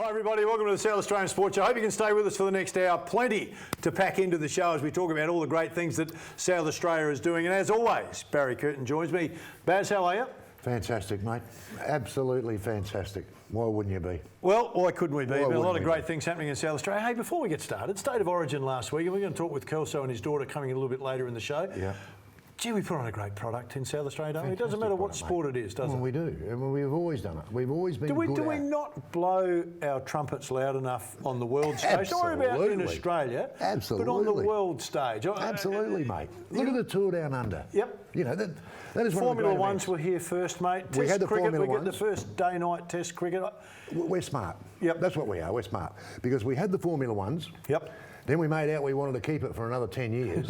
Hi everybody, welcome to the South Australian Sports Show. I hope you can stay with us for the next hour. Plenty to pack into the show as we talk about all the great things that South Australia is doing. And as always, Barry Curtin joins me. Baz, how are you? Fantastic, mate. Absolutely fantastic. Why wouldn't you be? Well, why couldn't we be? Why A lot wouldn't of we great be? things happening in South Australia. Hey, before we get started, State of Origin last week, and we're going to talk with Kelso and his daughter coming a little bit later in the show. Yeah. Gee, we put on a great product in South Australia, don't we? It doesn't Fantastic matter what product, sport mate. it is, does Well, it? we do. I mean, we've always done it. We've always been good Do we at it. not blow our trumpets loud enough on the world stage? Don't worry about in Absolutely. Australia, but on the Absolutely. world stage. Absolutely, mate. Look at the Tour Down Under. Yep. You know, that is one of the Formula great Ones events. were here first, mate. We had the cricket, Formula we get the Ones. first day-night test cricket. We're smart. Yep. That's what we are. We're smart. Because we had the Formula Ones. Yep. Then we made out we wanted to keep it for another 10 years,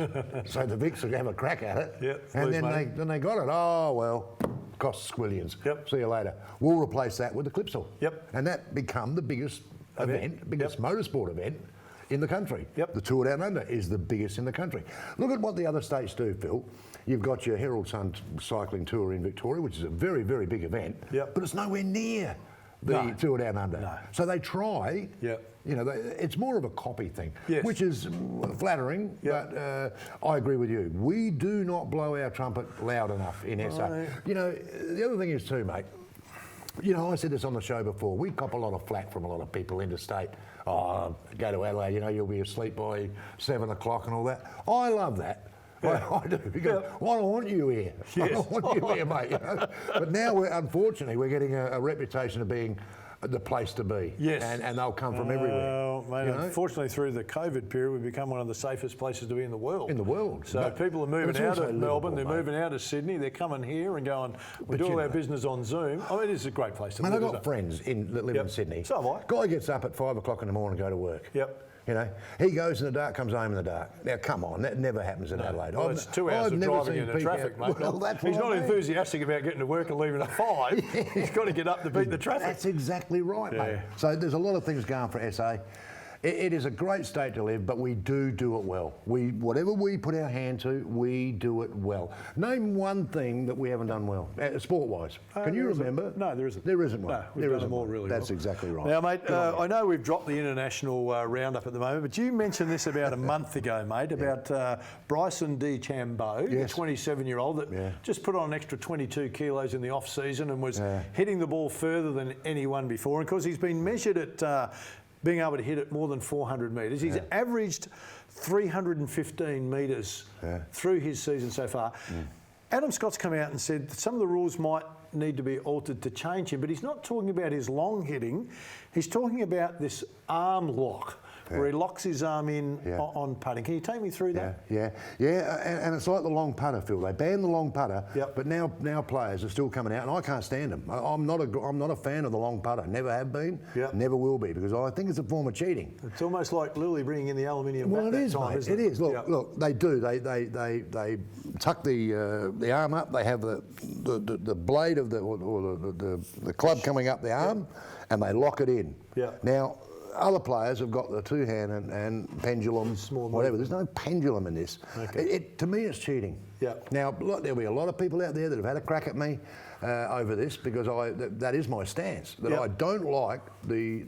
so the Vics would have a crack at it. Yep, And lose then money. they got it. Oh, well, costs squillions. Yep. See you later. We'll replace that with the Clipsal. Yep. And that become the biggest event, biggest motorsport event in the country. Yep. The Tour Down Under is the biggest in the country. Look at what the other states do, Phil. You've got your Herald Sun Cycling Tour in Victoria, which is a very, very big event, Yep. but it's nowhere near the No. Tour Down Under. No. So they try, Yep. you know, it's more of a copy thing, Yes. which is flattering, Yep. but I agree with you. We do not blow our trumpet loud enough in SA. Right. You know, the other thing is too, mate, you know, I said this on the show before, we cop a lot of flack from a lot of people interstate. Oh, go to Adelaide, you know, you'll be asleep by 7 o'clock and all that. I love that. I do, because I don't want you here. I Yes. don't want you here, mate. You know? But now, unfortunately, we're getting a reputation of being the place to be. Yes. And they'll come from everywhere. Mate, you know? unfortunately, through the COVID period, we've become one of the safest places to be in the world. In the world. So But people are moving it's out also of Melbourne, Liverpool, they're mate. moving out of Sydney, they're coming here and going, we But do all you our know- business on Zoom. I mean, it is a great place to Man, live, I've isn't got it? friends that live Yep. in Sydney. So have I. Guy gets up at 5 o'clock in the morning and go to work. Yep. You know, he goes in the dark, comes home in the dark. Now, come on, that never happens in Adelaide. Well, it's 2 hours I've of never driving seen in the peak traffic, hour- mate. Well, that's He's what not I mean. enthusiastic about getting to work and leaving at 5. He's got to get up to beat the traffic. That's exactly right, mate. Yeah. So there's a lot of things going for SA. It is a great state to live, but we do it well. Whatever we put our hand to, we do it well. Name one thing that we haven't done well, sport-wise. Can you There isn't. remember? No, there isn't. There isn't one. No, we've There done isn't them all one. really That's well. exactly right. Now, mate, I know we've dropped the international roundup at the moment, but you mentioned this about a month ago, mate, about Bryson DeChambeau, Yes. the 27-year-old that just put on an extra 22 kilos in the off-season and was hitting the ball further than anyone before. And of course, he's been measured at being able to hit it more than 400 metres. He's averaged 315 metres through his season so far. Adam Scott's come out and said that some of the rules might need to be altered to change him, but he's not talking about his long hitting. He's talking about this arm lock, where he locks his arm in on putting. Can you take me through that? Yeah. And it's like the long putter, Phil. They banned the long putter, but now players are still coming out, and I can't stand them. I'm not a fan of the long putter. Never have been. Never will be, because I think it's a form of cheating. It's almost like Lily bringing in the aluminium bat Well, it that is, time, mate. isn't It is. Look, they do. They tuck the arm up. They have the blade of the club coming up the arm, and they lock it in. Yeah. Now, other players have got the two-hand and pendulum, whatever. There's no pendulum in this. Okay. To me, it's cheating. Yeah. Now, look, there'll be a lot of people out there that have had a crack at me over this, because that is my stance. That I don't like the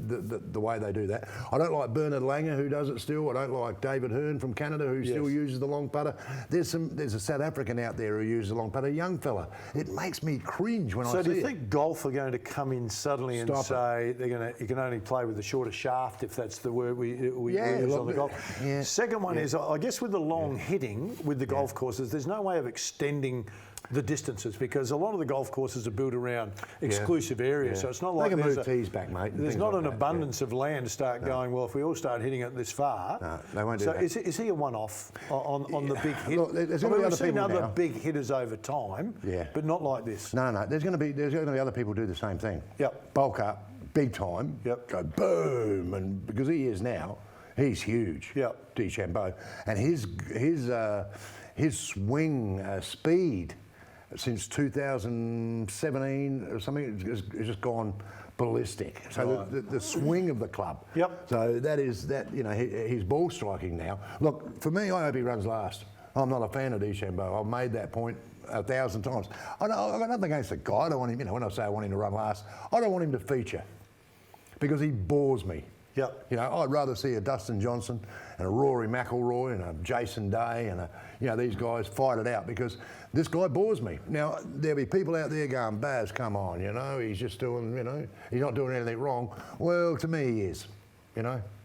way they do that. I don't like Bernard Langer, who does it still. I don't like David Hearn from Canada, who still uses the long putter. There's a South African out there who uses the long putter, a young fella. It makes me cringe when I see it. So do you think golf are going to come in suddenly and say you can only play with the shorter shaft, if that's the word we use on the golf? Yeah. Second one is, I guess with the long hitting with the golf courses, there's no way of extending the distances, because a lot of the golf courses are built around exclusive areas, so it's not like they can there's move tees back, mate. There's not an abundance of land to start going, well, if we all start hitting it this far. No, they won't do so that. Is he a one-off on the big hit? Look, there's I gonna mean, be we've other seen people other now. big hitters over time, but not like this. No, there's going to be other people do the same thing. Yep. Bulk up, big time. Yep. Go boom, and because he is now, he's huge. Yep. DeChambeau, and his swing speed since 2017 or something has just gone ballistic. So the swing of the club. Yep. So his ball striking now. Look, for me, I hope he runs last. I'm not a fan of DeChambeau. I've made that point 1,000 times. I've got nothing against the guy. I don't want him, when I say I want him to run last, I don't want him to feature. because he bores me. Yep. You know, I'd rather see a Dustin Johnson and a Rory McIlroy and a Jason Day and these guys fight it out, because this guy bores me. Now, there'll be people out there going, Baz, come on, he's just doing, he's not doing anything wrong. Well, to me, he is.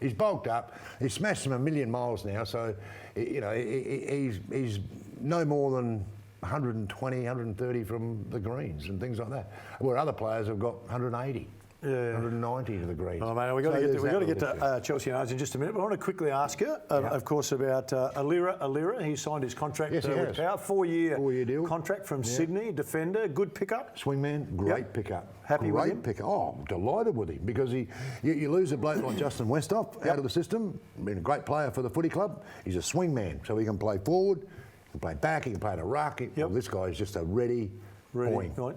He's bulked up. He's smashed him 1,000,000 miles now, so, he's no more than 120, 130 from the greens and things like that, where other players have got 180. 190 to the greens. Oh, mate, we've got to get to Chelsea and Ours in just a minute, but I want to quickly ask you, of course, about Alira. He signed his contract with Power. 4-year deal. Contract from Sydney, defender, good pickup. Swingman, great pickup. Happy with him? Pickup. Oh, delighted with him, because you lose a bloke like Justin Westhoff out of the system, been a great player for the footy club. He's a swingman, so he can play forward, he can play back, he can play in a ruck. Well, this guy is just a ready point. Right.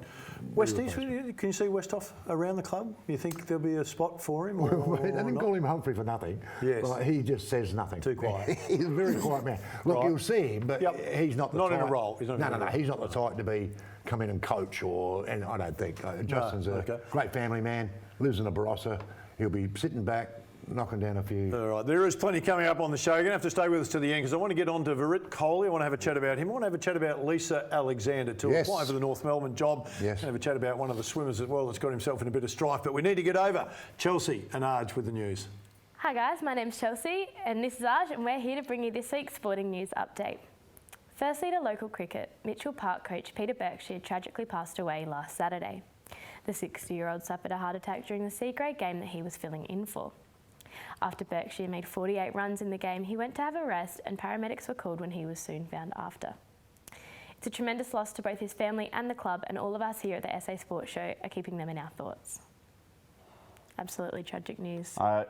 Westies, can you see Westhoff around the club? You think there'll be a spot for him? They didn't call him Humphrey for nothing. Yes. Like, he just says nothing. Too quiet. He's a very quiet man. Look, you'll see him, but he's not the type. Not in a role. He's not the type to come in and coach, and I don't think. Justin's a great family man, lives in a Barossa. He'll be sitting back, knocking down a few. All right, there is plenty coming up on the show. You're going to have to stay with us to the end, because I want to get on to Virit Kohli. I want to have a chat about him. I want to have a chat about Lisa Alexander too. Applying for the North Melbourne job. Yes. Have a chat about one of the swimmers as well that's got himself in a bit of strife. But we need to get over Chelsea and Arj with the news. Hi guys, my name's Chelsea and this is Arj, and we're here to bring you this week's sporting news update. Firstly, to local cricket, Mitchell Park coach Peter Berkshire tragically passed away last Saturday. The 60-year-old suffered a heart attack during the C-grade game that he was filling in for. After Berkshire made 48 runs in the game, he went to have a rest, and paramedics were called when he was soon found after. It's a tremendous loss to both his family and the club, and all of us here at the SA Sports Show are keeping them in our thoughts. Absolutely tragic news. I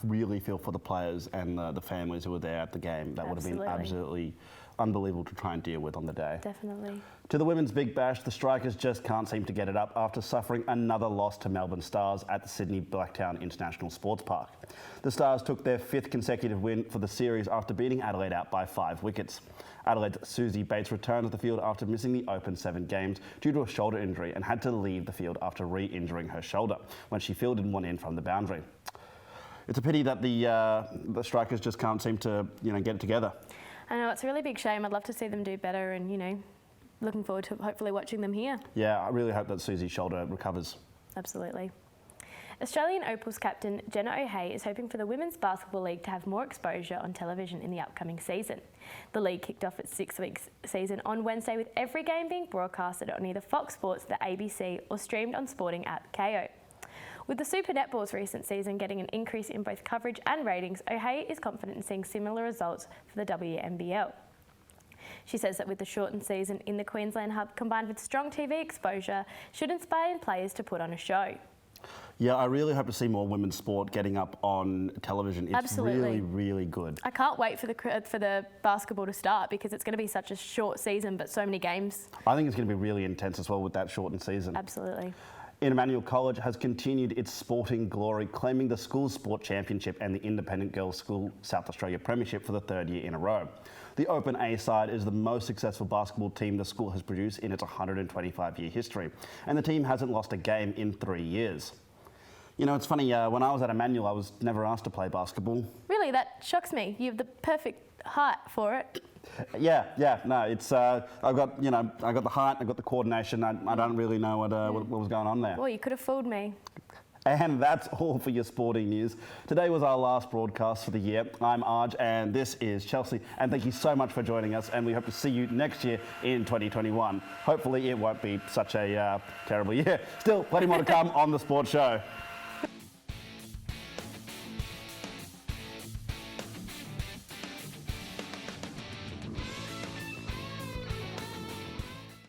really feel for the players and the families who were there at the game. That would have been absolutely unbelievable to try and deal with on the day. Definitely. To the Women's Big Bash, the Strikers just can't seem to get it up after suffering another loss to Melbourne Stars at the Sydney Blacktown International Sports Park. The Stars took their 5th consecutive win for the series after beating Adelaide out by 5 wickets. Adelaide's Susie Bates returned to the field after missing the open 7 games due to a shoulder injury and had to leave the field after re-injuring her shoulder when she fielded one in from the boundary. It's a pity that the Strikers just can't seem to get it together. I know, it's a really big shame. I'd love to see them do better, and looking forward to hopefully watching them here. Yeah, I really hope that Susie's shoulder recovers. Absolutely. Australian Opals captain Jenna O'Hea is hoping for the Women's Basketball League to have more exposure on television in the upcoming season. The league kicked off its 6-week season on Wednesday, with every game being broadcasted on either Fox Sports, the ABC, or streamed on sporting app KO. With the Super Netball's recent season getting an increase in both coverage and ratings, O'Hea is confident in seeing similar results for the WNBL. She says that with the shortened season in the Queensland hub combined with strong TV exposure should inspire players to put on a show. Yeah, I really hope to see more women's sport getting up on television. It's Absolutely. really good. I can't wait for the basketball to start, because it's going to be such a short season but so many games. I think it's going to be really intense as well with that shortened season. Absolutely. Emmanuel College has continued its sporting glory, claiming the School Sport Championship and the Independent Girls School South Australia Premiership for the 3rd year in a row. The Open A side is the most successful basketball team the school has produced in its 125-year history, and the team hasn't lost a game in 3 years. It's funny, when I was at Emmanuel, I was never asked to play basketball. Really? That shocks me. You have the perfect height for it. No, it's I got the height, I got the coordination. I don't really know what was going on there. Well, you could have fooled me. And that's all for your sporting news. Today was our last broadcast for the year. I'm Arj and this is Chelsea. And thank you so much for joining us, and we hope to see you next year in 2021. Hopefully it won't be such a terrible year. Still, plenty more to come on The Sports Show.